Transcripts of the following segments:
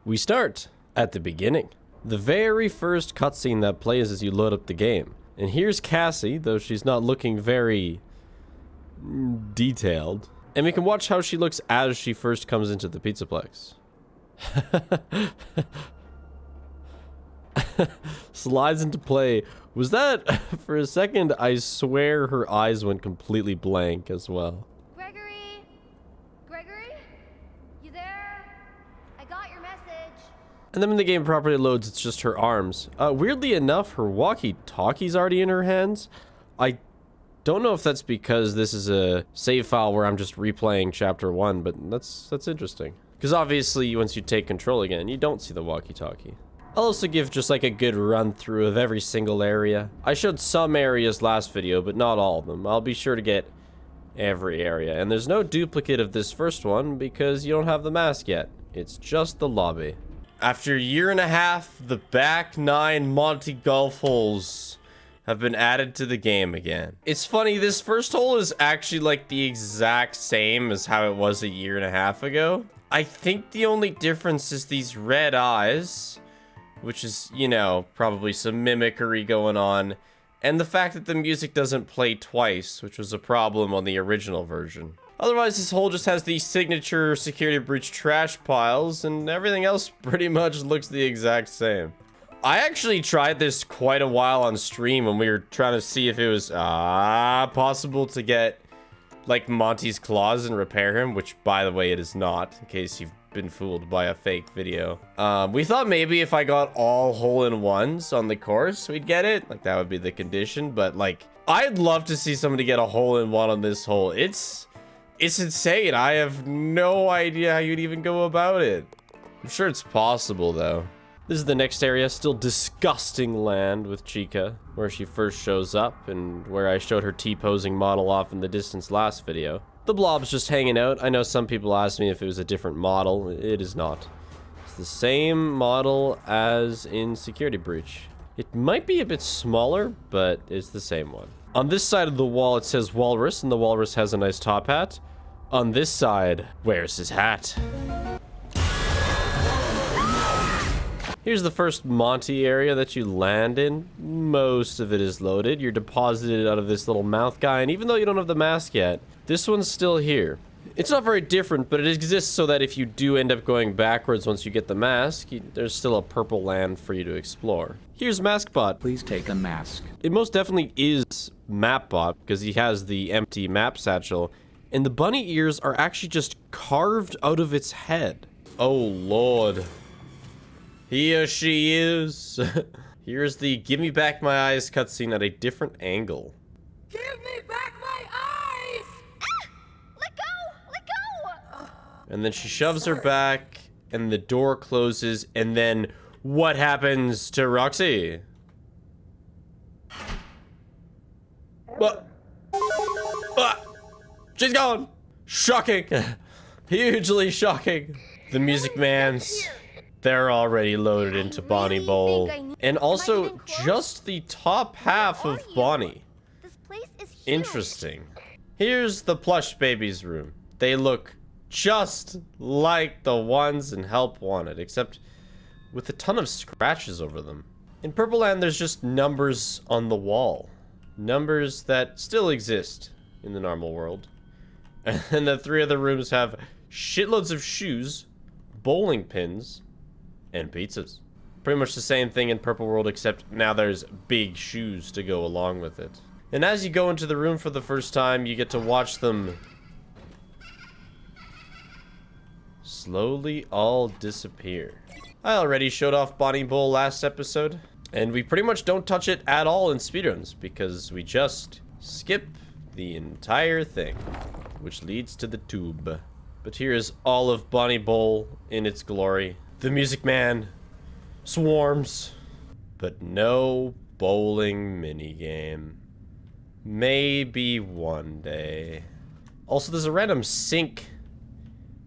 We start at the beginning. The very first cutscene that plays as you load up the game. And here's Cassie, though she's not looking very detailed. And we can watch how she looks as she first comes into the Pizzaplex. Slides into play. Was that, for a second, I swear her eyes went completely blank as well. Gregory? Gregory? You there? I got your message. And then when the game properly loads, it's just her arms. Weirdly enough, her walkie-talkie's already in her hands. I don't know if that's because this is a save file where I'm just replaying chapter 1, but that's interesting. Because obviously, once you take control again, you don't see the walkie-talkie. I'll also give just like a good run through of every single area. I showed some areas last video, but not all of them. I'll be sure to get every area. And there's no duplicate of this first one because you don't have the mask yet. It's just the lobby. After a year and a half, the back 9 Monty Golf holes have been added to the game again. It's funny, this first hole is actually like the exact same as how it was a year and a half ago. I think the only difference is these red eyes, which is, you know, probably some mimicry going on, and the fact that the music doesn't play twice, which was a problem on the original version. Otherwise, this hole just has the signature security breach trash piles, and everything else pretty much looks the exact same. I actually tried this quite a while on stream when we were trying to see if it was possible to get like Monty's claws and repair him, which by the way it is not, in case you've been fooled by a fake video. We thought maybe if I got all hole-in-ones on the course we'd get it, like that would be the condition, but like I'd love to see somebody get a hole-in-one on this hole. It's insane. I have no idea how you'd even go about it. I'm sure it's possible though. This is the next area, still disgusting land with Chica, where she first shows up and where I showed her T-posing model off in the distance last video. The blob's just hanging out. I know some people asked me if it was a different model. It is not. It's the same model as in Security Breach. It might be a bit smaller, but it's the same one. On this side of the wall, it says Walrus, and the Walrus has a nice top hat. On this side, where's his hat? Here's the first Monty area that you land in. Most of it is loaded. You're deposited out of this little mouth guy, and even though you don't have the mask yet, this one's still here. It's not very different, but it exists so that if you do end up going backwards once you get the mask, there's still a purple land for you to explore. Here's MaskBot. Please take the mask. It most definitely is MapBot because he has the empty map satchel, and the bunny ears are actually just carved out of its head. Oh lord. Here she is. Here's the Give Me Back My Eyes cutscene at a different angle. Give me back my eyes! Ah! Let go! Let go! And then she shoves her back, and the door closes, and then what happens to Roxy? What? She's gone! Shocking! Hugely shocking. The Music Man's... They're already loaded into Bonnie Bowl. And also, just the top half of Bonnie. This place is huge. Interesting. Here's the plush baby's room. They look just like the ones in Help Wanted, except with a ton of scratches over them. In Purple Land, there's just numbers on the wall. Numbers that still exist in the normal world. And the 3 other rooms have shitloads of shoes, bowling pins, and pizzas. Pretty much the same thing in Purple World, except now there's big shoes to go along with it. And as you go into the room for the first time, you get to watch them slowly all disappear. I already showed off Bonnie Bowl last episode, and we pretty much don't touch it at all in speedruns because we just skip the entire thing, which leads to the tube. But here's all of Bonnie Bowl in its glory. The Music Man swarms, but no bowling minigame. Maybe one day. Also, there's a random sink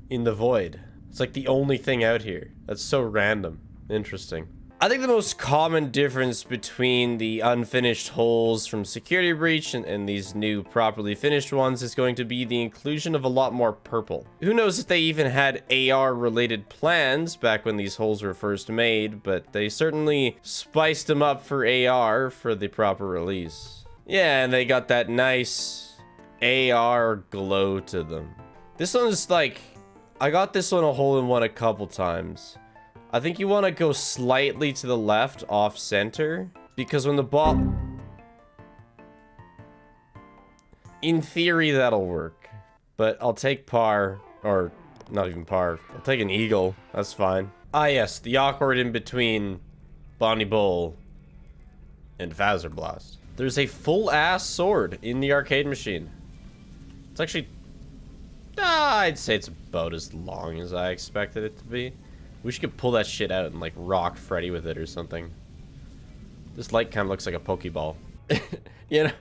in the void. It's like the only thing out here. That's so random. Interesting. I think the most common difference between the unfinished holes from Security Breach and these new properly finished ones is going to be the inclusion of a lot more purple. Who knows if they even had AR related plans back when these holes were first made, but they certainly spiced them up for AR for the proper release. Yeah, and they got that nice AR glow to them. This one's like, I got this one a hole-in-one a couple times. I think you want to go slightly to the left off center because when the ball, in theory, that'll work, but I'll take par, or not even par. I'll take an eagle. That's fine. Ah, yes, the awkward in between Bonnie Bull and Fazer Blast. There's a full-ass sword in the arcade machine. It's actually, I'd say it's about as long as I expected it to be. We should pull that shit out and like rock Freddy with it or something. This light kind of looks like a Pokeball. You know,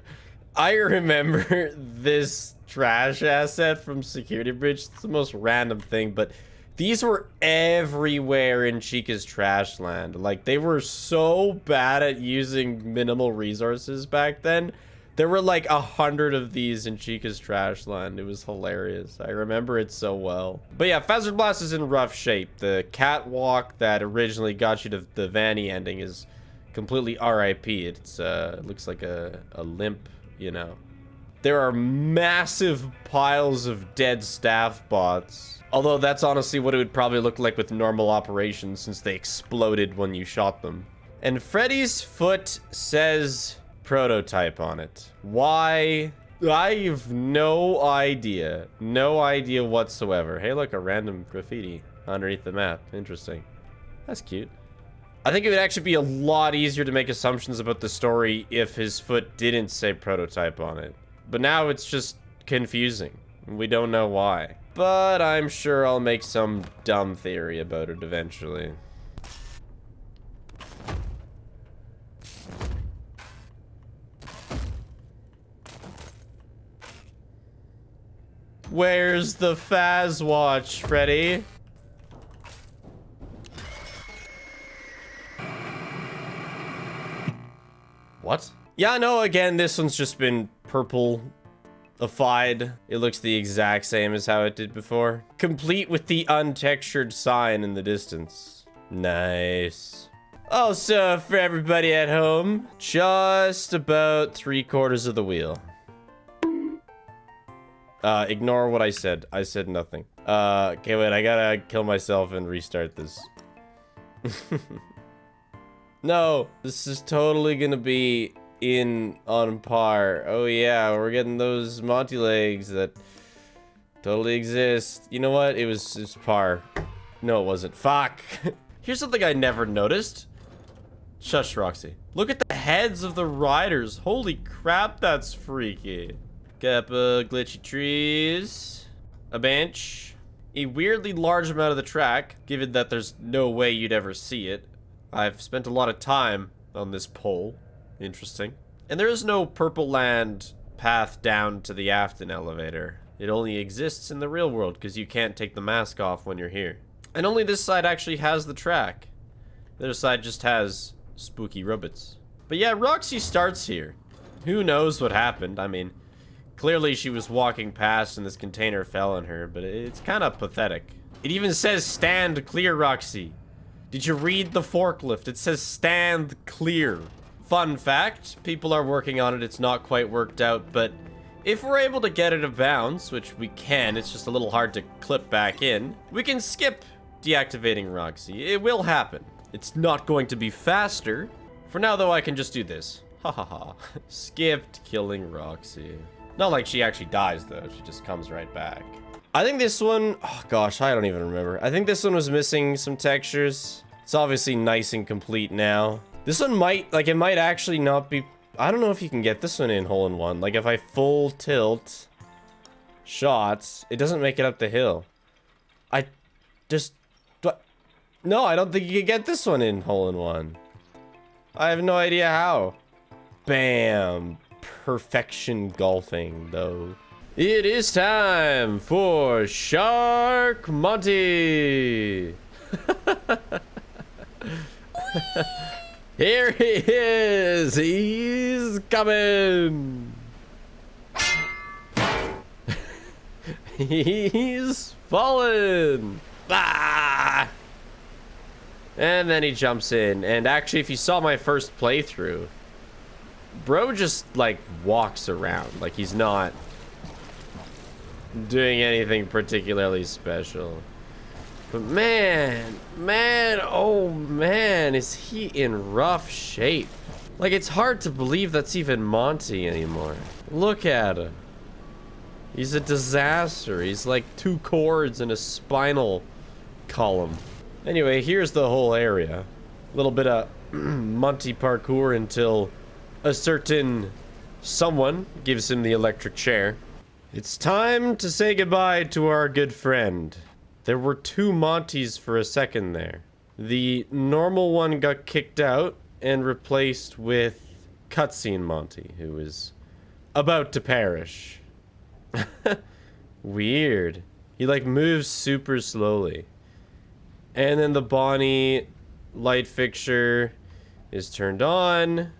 I remember this trash asset from Security Breach. It's the most random thing, but these were everywhere in Chica's trash land. Like, they were so bad at using minimal resources back then. There were like 100 of these in Chica's trash land. It was hilarious. I remember it so well. But yeah, Fazer Blast is in rough shape. The catwalk that originally got you to the Vanny ending is completely RIP. It's looks like a limp, you know. There are massive piles of dead staff bots. Although that's honestly what it would probably look like with normal operations since they exploded when you shot them. And Freddy's foot says prototype on it. Why? I have no idea. No idea whatsoever. Hey, look, a random graffiti underneath the map. Interesting. That's cute. I think it would actually be a lot easier to make assumptions about the story if his foot didn't say prototype on it. But now it's just confusing. We don't know why. But I'm sure I'll make some dumb theory about it eventually. Where's the Faz watch, Freddy? What? Yeah, no, again, this one's just been purple-ified. It looks the exact same as how it did before. Complete with the untextured sign in the distance. Nice. Also, for everybody at home, just about 3/4 of the wheel. Ignore what I said. I said nothing. Okay, wait, I gotta kill myself and restart this. No, this is totally gonna be on par. Oh yeah, we're getting those Monty legs that totally exist. You know what? It's par. No, it wasn't. Fuck. Here's something I never noticed. Shush, Roxy. Look at the heads of the riders. Holy crap, that's freaky. Kappa, glitchy trees, a bench, a weirdly large amount of the track, given that there's no way you'd ever see it. I've spent a lot of time on this pole. Interesting. And there is no Purple Land path down to the Afton elevator. It only exists in the real world because you can't take the mask off when you're here. And only this side actually has the track. The other side just has spooky robots. But yeah, Roxy starts here. Who knows what happened? I mean, clearly she was walking past and this container fell on her, but it's kind of pathetic. It even says stand clear, Roxy. Did you read the forklift? It says stand clear. Fun fact, people are working on it. It's not quite worked out, but if we're able to get it to bounce, which we can, it's just a little hard to clip back in, we can skip deactivating Roxy. It will happen. It's not going to be faster. For now, though, I can just do this. Ha ha ha. Skipped killing Roxy. Not like she actually dies, though. She just comes right back. I think this one... Oh, gosh, I don't even remember. I think this one was missing some textures. It's obviously nice and complete now. This one might... Like, it might actually not be... I don't know if you can get this one in hole-in-one. Like, if I full tilt shots, it doesn't make it up the hill. I just... No, I don't think you can get this one in hole-in-one. I have no idea how. Bam. Perfection golfing, though. It is time for Shark Monty. Here he is. He's coming. He's fallen. Ah! And then he jumps in. And actually, if you saw my first playthrough, bro just like walks around. Like he's not doing anything particularly special. But man, oh man, is he in rough shape. Like it's hard to believe that's even Monty anymore. Look at him. He's a disaster. He's like 2 cords and a spinal column. Anyway, here's the whole area. A little bit of Monty parkour until a certain someone gives him the electric chair. It's time to say goodbye to our good friend. There were 2 Montys for a second there. The normal one got kicked out and replaced with Cutscene Monty, who is about to perish. Weird. He like moves super slowly. And then the Bonnie light fixture is turned on.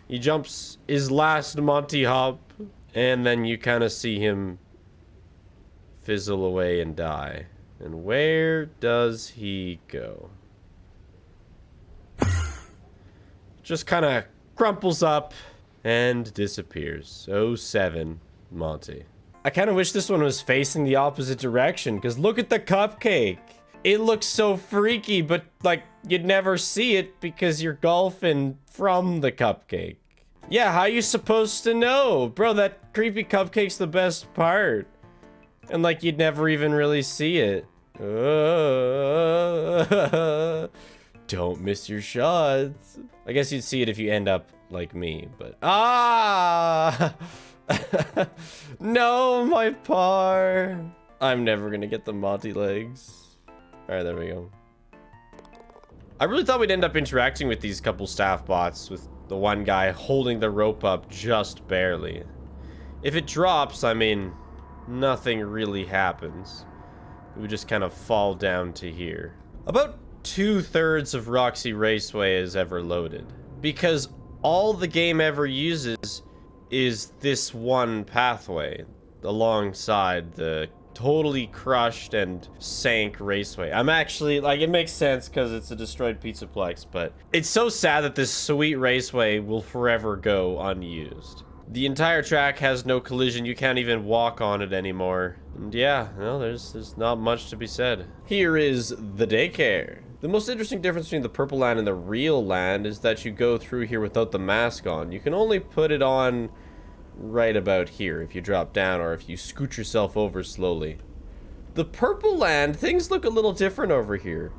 He jumps his last Monty hop, and then you kind of see him fizzle away and die. And where does he go? Just kind of crumples up and disappears. 07 Monty. I kind of wish this one was facing the opposite direction, because look at the cupcake. It looks so freaky, but like you'd never see it because you're golfing from the cupcake. Yeah, how you supposed to know? Bro, that creepy cupcake's the best part. And like you'd never even really see it. Don't miss your shots. I guess you'd see it if you end up like me, but ah! No, my par. I'm never gonna get the Monty legs. All right, there we go. I really thought we'd end up interacting with these couple staff bots, with the one guy holding the rope up just barely. If it drops, I mean, nothing really happens. It would just kind of fall down to here. About 2/3 of Roxy Raceway is ever loaded, because all the game ever uses is this one pathway alongside the totally crushed and sank Raceway. I'm actually, like, it makes sense because it's a destroyed Pizzaplex, but it's so sad that this sweet Raceway will forever go unused. The entire track has no collision. You can't even walk on it anymore. And yeah, no, there's not much to be said. Here is the Daycare. The most interesting difference between the purple land and the real land is that you go through here without the mask on. You can only put it on right about here if you drop down or if you scoot yourself over slowly. The purple land, things look a little different over here.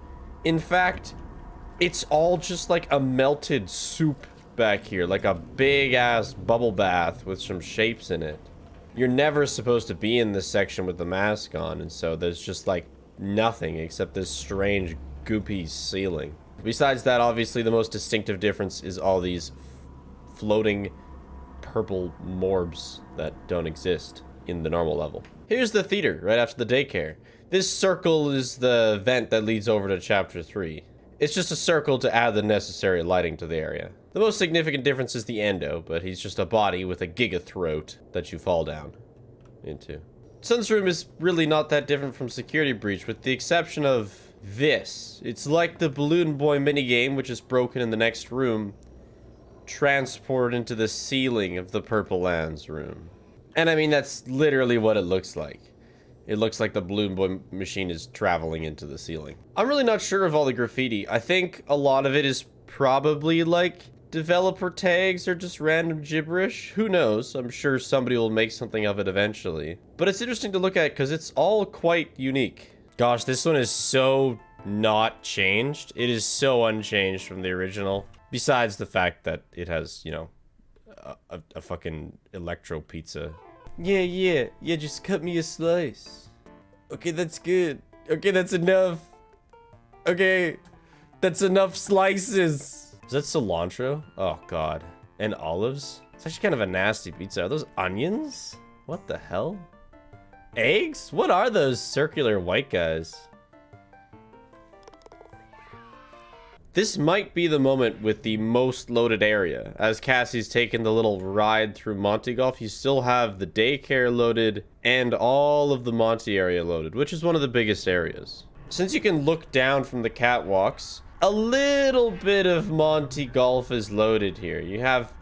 In fact, it's all just like a melted soup back here, like a big ass bubble bath with some shapes in it. You're never supposed to be in this section with the mask on, and so there's just like nothing except this strange goopy ceiling. Besides that, obviously the most distinctive difference is all these floating purple morbs that don't exist in the normal level. Here's the theater right after the daycare. This circle is the vent that leads over to chapter 3. It's just a circle to add the necessary lighting to the area. The most significant difference is the endo, but he's just a body with a giga throat that you fall down into. Sun's room is really not that different from Security Breach, with the exception of this. It's like the Balloon Boy minigame, which is broken in the next room, transported into the ceiling of the Purple Lands room. And I mean, that's literally what it looks like. It looks like the Balloon Boy machine is traveling into the ceiling. I'm really not sure of all the graffiti. I think a lot of it is probably like developer tags or just random gibberish. Who knows? I'm sure somebody will make something of it eventually. But it's interesting to look at because it's all quite unique. Gosh, this one is so not changed. It is so unchanged from the original. Besides the fact that it has, you know, a fucking electro pizza. Yeah, just cut me a slice. Okay, that's good. Okay, that's enough. Okay, that's enough slices. Is that cilantro? Oh, God. And olives? It's actually kind of a nasty pizza. Are those onions? What the hell? Eggs? What are those circular white guys? This might be the moment with the most loaded area. As Cassie's taken the little ride through Monty Golf, you still have the daycare loaded and all of the Monty area loaded, which is one of the biggest areas. Since you can look down from the catwalks, a little bit of Monty Golf is loaded here. You have,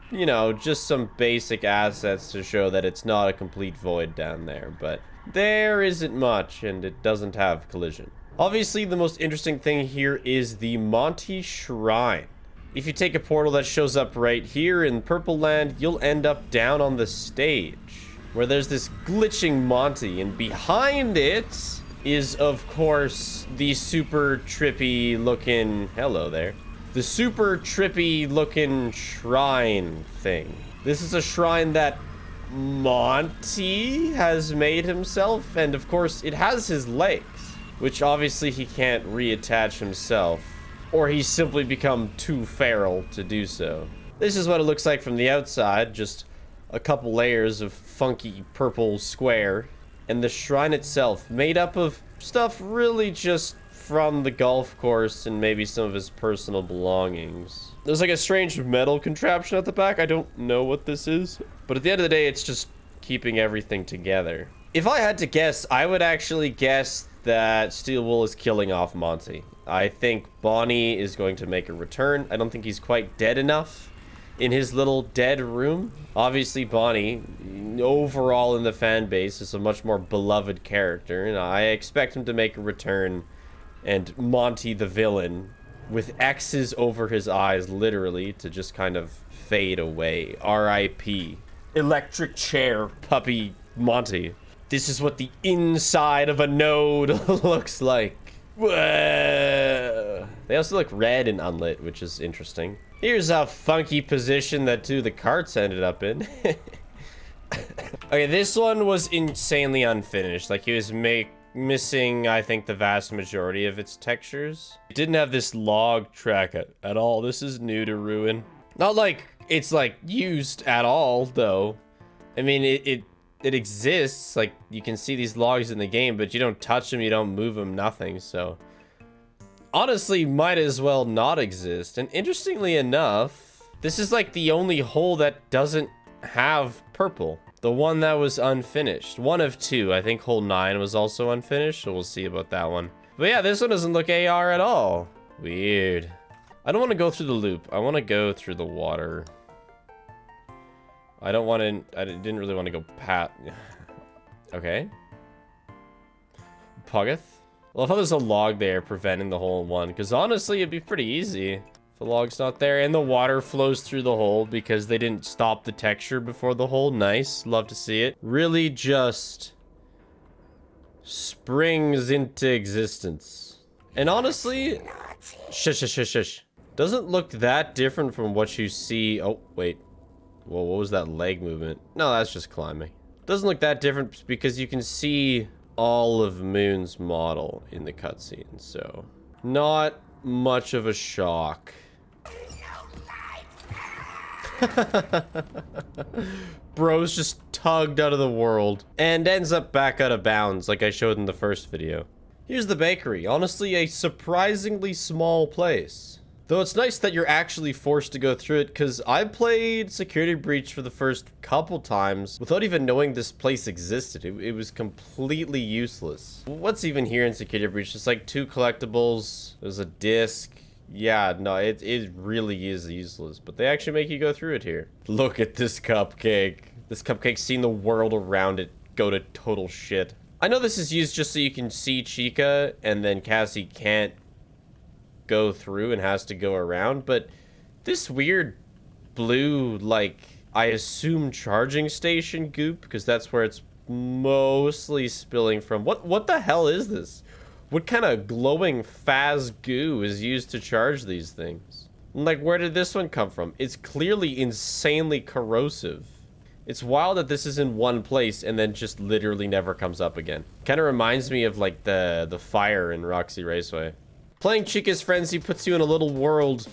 you know, just some basic assets to show that it's not a complete void down there, but there isn't much, and it doesn't have collision. Obviously, the most interesting thing here is the Monty Shrine. If you take a portal that shows up right here in Purple Land, you'll end up down on the stage, where there's this glitching Monty, and behind it is, of course, the super trippy looking... Hello there. The super trippy looking shrine thing. This is a shrine that Monty has made himself, and of course, it has his legs, which obviously he can't reattach himself, or he's simply become too feral to do so. This is what it looks like from the outside, just a couple layers of funky purple square, and the shrine itself made up of stuff really just from the golf course and maybe some of his personal belongings. There's like a strange metal contraption at the back. I don't know what this is, but at the end of the day, it's just keeping everything together. If I had to guess, I would actually guess that Steel Wool is killing off Monty. I think Bonnie is going to make a return. I don't think he's quite dead enough in his little dead room. Obviously, Bonnie, overall in the fan base, is a much more beloved character, and I expect him to make a return, and Monty the villain, with X's over his eyes, literally, to just kind of fade away. R.I.P. Electric chair puppy Monty. This is what the inside of a node looks like. Whoa. They also look red and unlit, which is interesting. Here's a funky position that two of the carts ended up in. Okay, this one was insanely unfinished. Like, he was missing, I think, the vast majority of its textures. It didn't have this log track at all. This is new to Ruin. Not like it's, like, used at all, though. I mean, it exists. Like, you can see these logs in the game, but you don't touch them, you don't move them, nothing. So honestly, might as well not exist. And interestingly enough, this is like the only hole that doesn't have purple. The one that was unfinished. One of two. I think hole 9 was also unfinished, so we'll see about that one. But yeah, this one doesn't look AR at all. Weird. I don't want to go through the loop. I want to go through the water. I didn't really want to go pat. Okay. Puggeth. Well, I thought there's a log there preventing the hole in one, because honestly, it'd be pretty easy if the log's not there and the water flows through the hole because they didn't stop the texture before the hole. Nice. Love to see it. Really just springs into existence. And honestly, shush. Doesn't look that different from what you see. Oh, wait. Whoa, what was that leg movement? No, that's just climbing. Doesn't look that different because you can see all of Moon's model in the cutscene, so not much of a shock. Bro's just tugged out of the world and ends up back out of bounds like I showed in the first video. Here's the bakery. Honestly, a surprisingly small place. Though it's nice that you're actually forced to go through it, because I played Security Breach for the first couple times without even knowing this place existed. It was completely useless. What's even here in Security Breach? Just like 2 collectibles. There's a disc. Yeah, no, it really is useless. But they actually make you go through it here. Look at this cupcake. This cupcake's seen the world around it go to total shit. I know this is used just so you can see Chica, and then Cassie can't go through and has to go around, but this weird blue, like, I assume charging station goop, because that's where it's mostly spilling from. What the hell is this? What kind of glowing Faz goo is used to charge these things? Like, where did this one come from? It's clearly insanely corrosive. It's wild that this is in one place and then just literally never comes up again. Kind of reminds me of, like, the fire in Roxy Raceway. Playing Chica's Frenzy puts you in a little world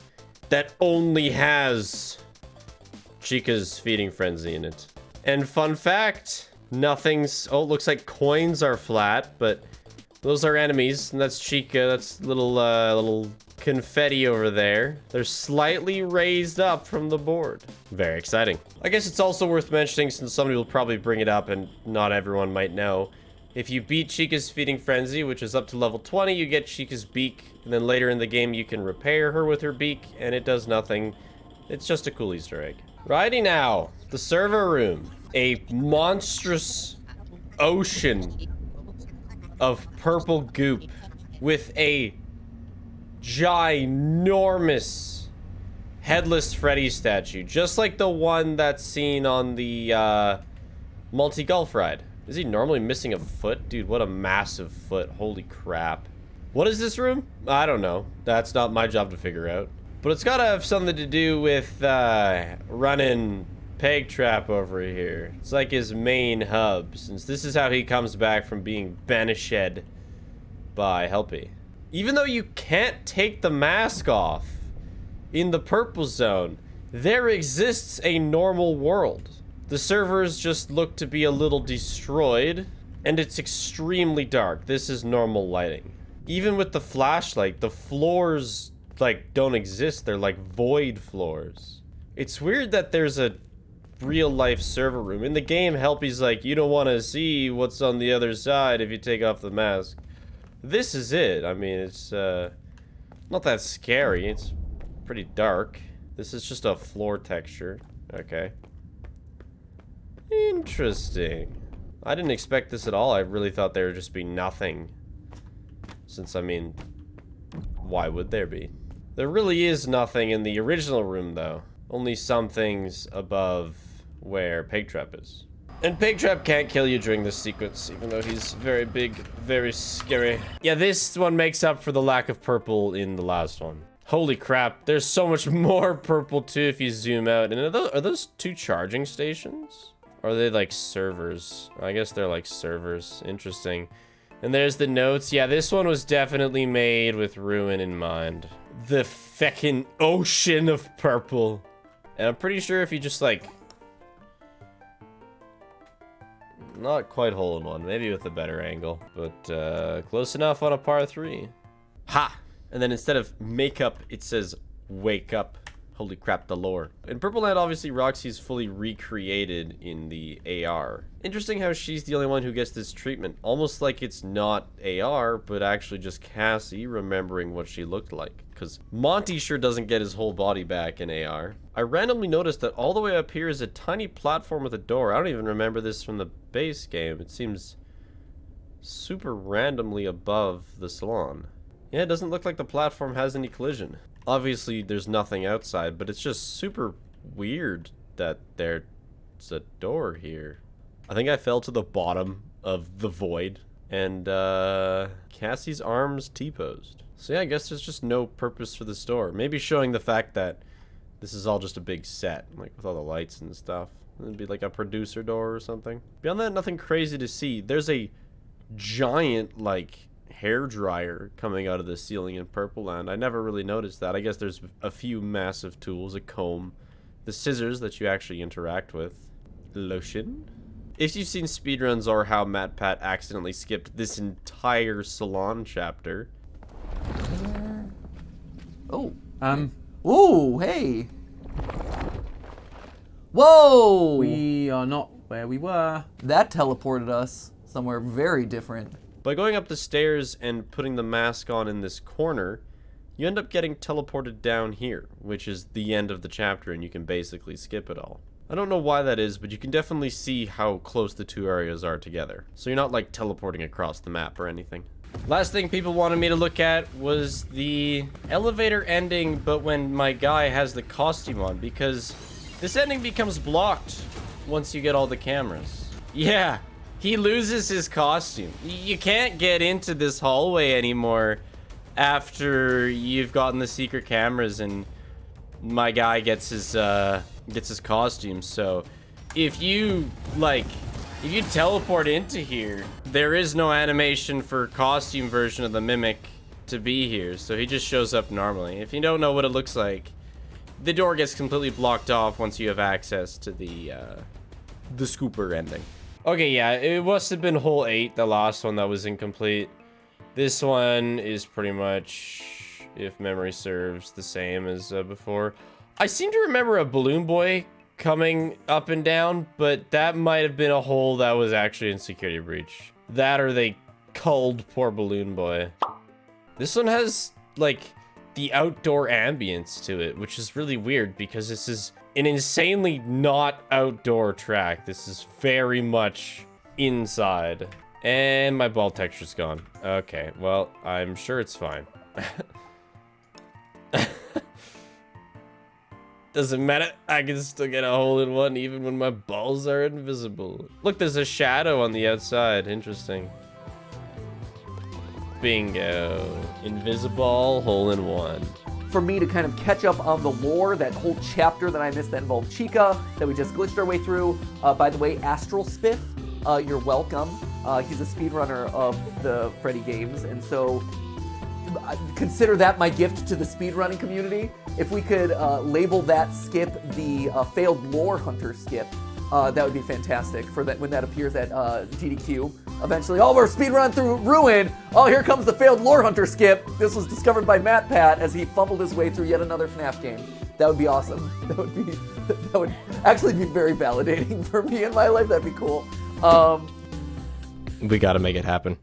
that only has Chica's Feeding Frenzy in it. And fun fact, nothing's... Oh, it looks like coins are flat, but those are enemies, and that's Chica. That's little confetti over there. They're slightly raised up from the board. Very exciting. I guess it's also worth mentioning, since somebody will probably bring it up and not everyone might know. If you beat Chica's Feeding Frenzy, which is up to level 20, you get Chica's beak. And then later in the game, you can repair her with her beak, and it does nothing. It's just a cool Easter egg. Righty now, the server room. A monstrous ocean of purple goop with a ginormous headless Freddy statue, just like the one that's seen on the Monty Golf ride. Is he normally missing a foot? Dude, what a massive foot. Holy crap. What is this room? I don't know. That's not my job to figure out. But it's gotta have something to do with running Peg Trap over here. It's like his main hub, since this is how he comes back from being banished by Helpy. Even though you can't take the mask off in the purple zone, there exists a normal world. The servers just look to be a little destroyed, and it's extremely dark. This is normal lighting. Even with the flashlight, the floors, like, don't exist. They're like void floors. It's weird that there's a real-life server room. In the game, Helpy's like, you don't want to see what's on the other side if you take off the mask. This is it. I mean, it's not that scary. It's pretty dark. This is just a floor texture. Okay. Interesting. I didn't expect this at all. I really thought there would just be nothing. Since, I mean, why would there be? There really is nothing in the original room, though. Only some things above where Peg Trap is. And Peg Trap can't kill you during this sequence, even though he's very big, very scary. Yeah, this one makes up for the lack of purple in the last one. Holy crap, there's so much more purple too if you zoom out. And are those two charging stations? Or are they like servers? I guess they're like servers. Interesting. And there's the notes. Yeah, this one was definitely made with Ruin in mind. The feckin' ocean of purple. And I'm pretty sure if you just like... Not quite hole in one, maybe with a better angle. But close enough on a par 3. Ha! And then instead of makeup, it says wake up. Holy crap, the lore. In Purple Land, obviously, Roxy's fully recreated in the AR. Interesting how she's the only one who gets this treatment. Almost like it's not AR, but actually just Cassie remembering what she looked like. Because Monty sure doesn't get his whole body back in AR. I randomly noticed that all the way up here is a tiny platform with a door. I don't even remember this from the base game. It seems super randomly above the Salon. Yeah, it doesn't look like the platform has any collision. Obviously, there's nothing outside, but it's just super weird that there's a door here. I think I fell to the bottom of the void, and Cassie's arms T-posed. So yeah, I guess there's just no purpose for this door. Maybe showing the fact that this is all just a big set, like with all the lights and stuff. It'd be like a producer door or something. Beyond that, nothing crazy to see. There's a giant, like, hair dryer coming out of the ceiling in Purple Land. I never really noticed that. I guess there's a few massive tools, a comb, the scissors that you actually interact with, lotion. If you've seen speedruns or how MatPat accidentally skipped this entire Salon chapter. Oh, ooh, hey. Whoa! We are not where we were. That teleported us somewhere very different. By going up the stairs and putting the mask on in this corner, you end up getting teleported down here, which is the end of the chapter, and you can basically skip it all. I don't know why that is, but you can definitely see how close the two areas are together. So you're not like teleporting across the map or anything. Last thing people wanted me to look at was the elevator ending, but when my guy has the costume on, because this ending becomes blocked once you get all the cameras. Yeah. He loses his costume. You can't get into this hallway anymore after you've gotten the secret cameras and my guy gets his costume. So if you teleport into here, there is no animation for costume version of the Mimic to be here. So he just shows up normally. If you don't know what it looks like, the door gets completely blocked off once you have access to the scooper ending. Okay, yeah, it must have been hole 8, the last one that was incomplete. This one is pretty much if memory serves the same as before. I seem to remember a balloon boy coming up and down, but that might have been a hole that was actually in security breach. That or they culled poor balloon boy. This one has, like, the outdoor ambience to it, which is really weird because this is an insanely not outdoor track. This is very much inside. And my ball texture's gone. Okay, well, I'm sure it's fine. Doesn't matter. I can still get a hole in one even when my balls are invisible. Look, there's a shadow on the outside. Interesting. Bingo. Invisible hole in one. For me to kind of catch up on the lore, that whole chapter that I missed that involved Chica, that we just glitched our way through. By the way, Astral Spiff, you're welcome. He's a speedrunner of the Freddy games, and so consider that my gift to the speedrunning community. If we could label that skip the failed lore hunter skip, that would be fantastic for that when that appears at GDQ. Eventually, oh, we're speedrun through Ruin. Oh, here comes the failed lore hunter skip. This was discovered by Matt Pat as he fumbled his way through yet another FNAF game. That would be awesome. That would actually be very validating for me in my life. That'd be cool. We gotta make it happen.